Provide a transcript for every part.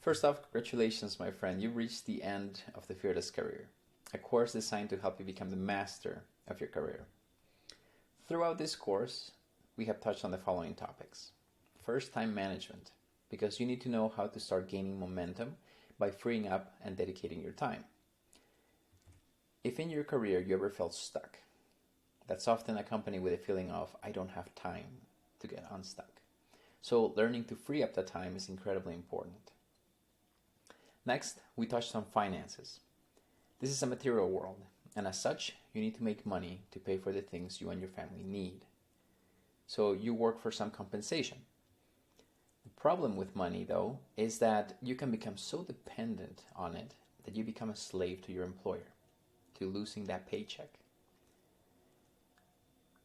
First off, congratulations, my friend. You've reached the end of the Fearless Career, a course designed to help you become the master of your career. Throughout this course, we have touched on the following topics. First, time management, because you need to know how to start gaining momentum by freeing up and dedicating your time. If in your career you ever felt stuck, that's often accompanied with a feeling of, I don't have time to get unstuck. So learning to free up that time is incredibly important. Next, we touched on finances. This is a material world, and as such, you need to make money to pay for the things you and your family need. So you work for some compensation. The problem with money, though, is that you can become so dependent on it that you become a slave to your employer, to losing that paycheck.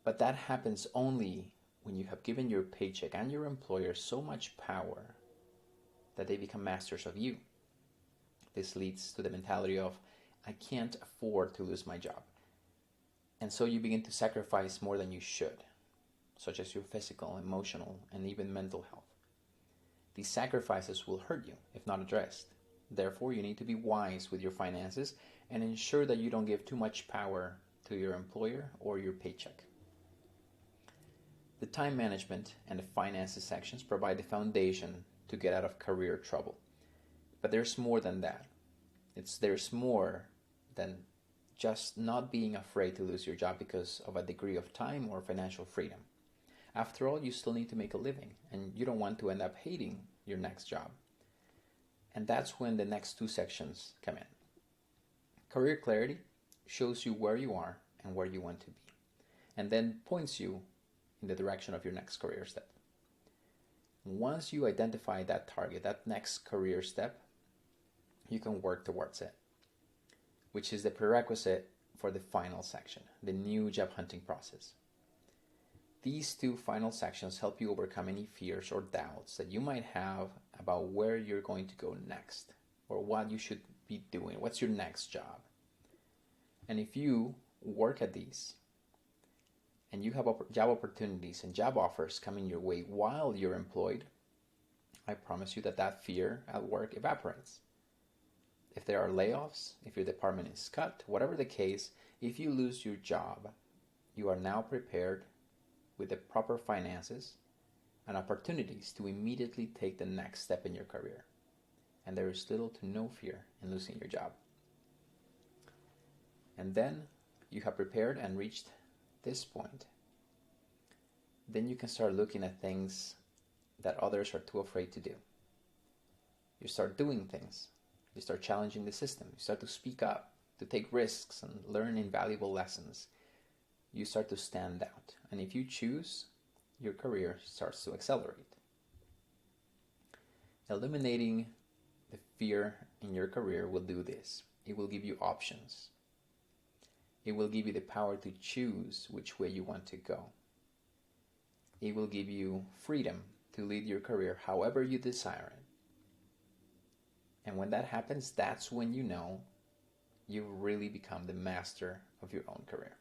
But that happens only when you have given your paycheck and your employer so much power that they become masters of you. This leads to the mentality of, I can't afford to lose my job. And so you begin to sacrifice more than you should, such as your physical, emotional, and even mental health. These sacrifices will hurt you if not addressed. Therefore, you need to be wise with your finances and ensure that you don't give too much power to your employer or your paycheck. The time management and the finances sections provide the foundation to get out of career trouble. But there's more than that. There's more than just not being afraid to lose your job because of a degree of time or financial freedom. After all, you still need to make a living, and you don't want to end up hating your next job. And that's when the next two sections come in. Career clarity shows you where you are and where you want to be, and then points you in the direction of your next career step. Once you identify that target, that next career step, you can work towards it, which is the prerequisite for the final section, the new job hunting process. These two final sections help you overcome any fears or doubts that you might have about where you're going to go next or what you should be doing. What's your next job? And if you work at these and you have job opportunities and job offers coming your way while you're employed, I promise you that fear at work evaporates. If there are layoffs, if your department is cut, whatever the case, if you lose your job, you are now prepared with the proper finances and opportunities to immediately take the next step in your career. And there is little to no fear in losing your job. And then you have prepared and reached this point. Then you can start looking at things that others are too afraid to do. You start doing things. You start challenging the system. You start to speak up, to take risks and learn invaluable lessons. You start to stand out. And if you choose, your career starts to accelerate. Eliminating the fear in your career will do this. It will give you options. It will give you the power to choose which way you want to go. It will give you freedom to lead your career however you desire it. And when that happens, that's when you know you've really become the master of your own career.